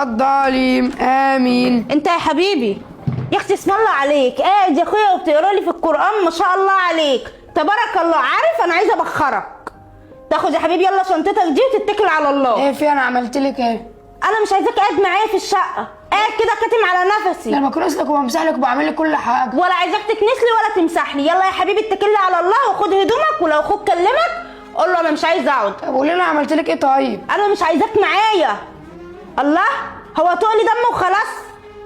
الضالين امين. انت يا حبيبي يا اختي اسم الله عليك، قاعد يا اخويا وبتقرا لي في القران ما شاء الله عليك تبارك الله. عارف انا عايزه ابخرك. تاخد يا حبيبي يلا شنطتك دي وتتكل على الله. ايه في انا عملت لك ايه؟ انا مش عايزاك قاعد معايا في الشقه، قاعد كده كاتم على نفسي. انا بكنس لك وبمسح لك وبعمل لك كل حاجه. ولا عايزاك تكنس لي ولا تمسح لي. يلا يا حبيبي اتكل على الله وخد هدومك، ولو اخوك كلمك قول له انا مش عايز اقعد. طب قولي انا عملت لك ايه طيب؟ انا مش عايزاك معايا. الله، هو تقولي دم وخلاص؟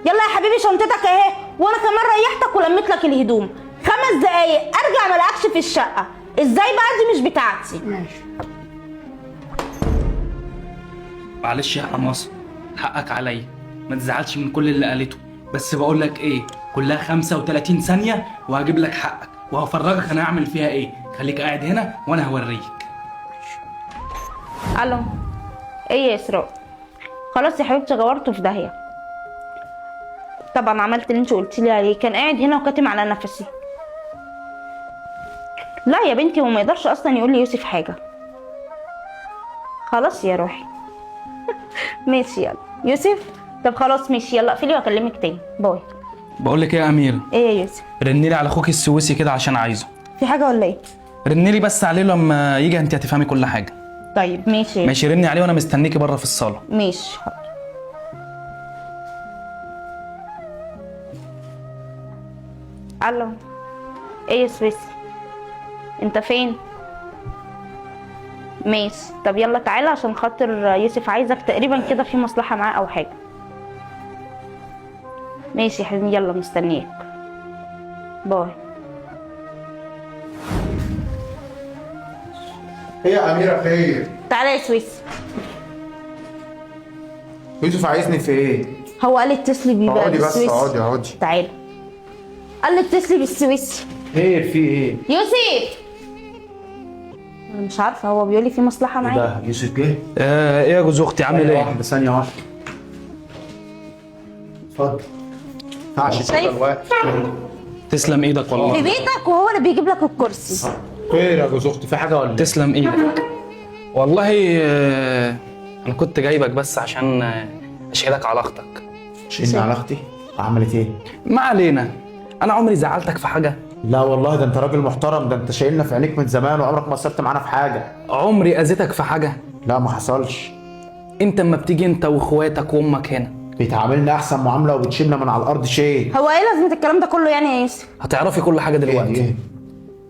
يلا يا حبيبي شنطتك اهي، وانا كمان ريحتك ولميت لك الهدوم. 5 دقايق ارجع ملاقكش في الشقه. ازاي بقى؟ دي مش بتاعتي. ماشي. معلش يا حماصة، حقك عليا، ما تزعلش من كل اللي قالته، بس بقول لك ايه، كلها 35 ثانية وهجيب لك حقك وهفرجك انا هعمل فيها ايه. خليك قاعد هنا وانا هوريك. الو، ايه يا اسراء؟ خلاص يا حبيبتي غورته في داهيه. طبعا عملت اللي انت قلتي لي عليه، كان قاعد هنا وكاتم على نفسي. لا يا بنتي هو ما يقدرش اصلا يقول لي يوسف حاجه. خلاص يا روحي. ماشي يلا يوسف. طب خلاص ماشي، يلا اقفلي واكلمك تاني. باي. بقول لك ايه يا اميره؟ ايه يا يوسف؟ رنلي على اخوك السويسي كده عشان عايزه. في حاجه ولا ايه؟ رنلي بس عليه لما يجي، انت هتفهمي كل حاجه. طيب ماشي. ماشي، رني عليه وانا مستنيكي بره في الصاله. ماشي حاضر. الو، ايه يا سويسي؟ انت فين؟ ماشي، طب يلا تعالى عشان خاطر يوسف عايزك تقريبا كده في مصلحة معاه او حاجة. ماشي يا حبيبي يلا مستنياك. باي. هي أميرة خير. تعالى يا سويسي. يوسف عايزني في ايه؟ هو قال اتصلي بيه بقى اقعدي بس، بالسويسي. اقعدي. تعالى. قال لي اتصلي بالسويسي. خير في ايه؟ يوسف، انا مش عارفة، هو بيقول لي في مصلحة معايا. ده يوسف جه؟ ايه يا جوز اختي، عامل ايه؟ ثانية واحدة. اتفضل. ينفعش كده الوقت. تسلم ايدك في والله. بيتك وهو اللي بيجيب لك الكرسي. خير يا جوز اختي، في حاجة ولا ايه؟ تسلم ايدك والله. انا كنت جايبك بس عشان اشهدك على اختك. شيلني على اختي؟ عملت ايه؟ ما علينا، انا عمري زعلتك في حاجه؟ لا والله، ده انت راجل محترم، ده انت شايلنا في عينيك من زمان وعمرك ما قصرت معانا في حاجة. عمري اذيتك في حاجه؟ لا ما حصلش. انت اما بتيجي انت واخواتك وامك هنا بيتعاملنا احسن معاملة وبتشيلنا من على الارض شيء. هو ايه لازمة الكلام ده كله يعني يا يوسف؟ هتعرفي كل حاجه دلوقتي. ايه؟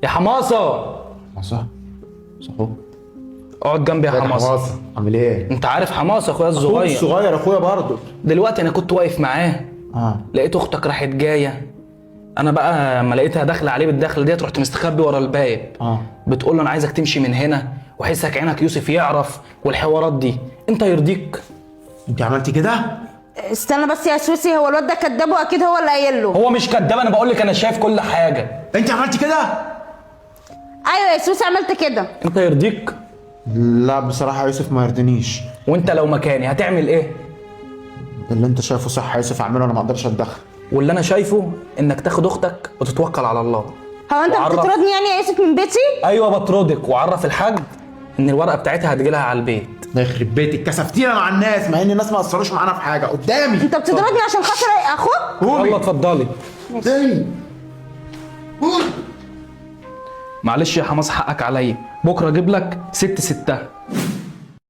يا حماصه، صح صح. اقعد جنبي يا حماصه. عامل ايه؟ انت عارف حماصه اخويا اخوك الصغير. الصغير اخويا برضه. دلوقتي انا كنت واقف معاه، اه لقيت اختك راحت جايه. انا بقى لما لقيتها داخله عليه بالدخله ديت رحت مستخبي ورا الباب. بتقول له انا عايزك تمشي من هنا وحسك عينك يوسف يعرف والحوارات دي. انت يرضيك؟ انت عملتي كده؟ استنى بس يا سوسي، هو الواد ده كداب واكيد هو اللي قايل له. هو مش كداب، انا بقول لك انا شايف كل حاجه. انت عملتي كده؟ ايوه يا سوسي عملت كده. انت يرضيك؟ لا بصراحة يوسف ما يرضينيش. وانت لو مكاني هتعمل ايه؟ اللي انت شايفه صح يا يوسف اعمله، انا ما اقدرش اتدخل. واللي انا شايفه انك تاخد اختك وتتوكل على الله. هو انت بتطردني يعني يا يوسف من بيتي؟ ايوه بطردك، وعرف الحاج ان الورقه بتاعتها هتجي لها على البيت. ده يخرب بيتك، كسفتينا مع الناس مع ان الناس ما قصروش معانا في حاجه قدامي. انت بتطردني عشان خاطر اخوك؟ يلا اتفضلي. تاني. معلش يا حماس، حقك عليا، بكره اجيب لك ستها.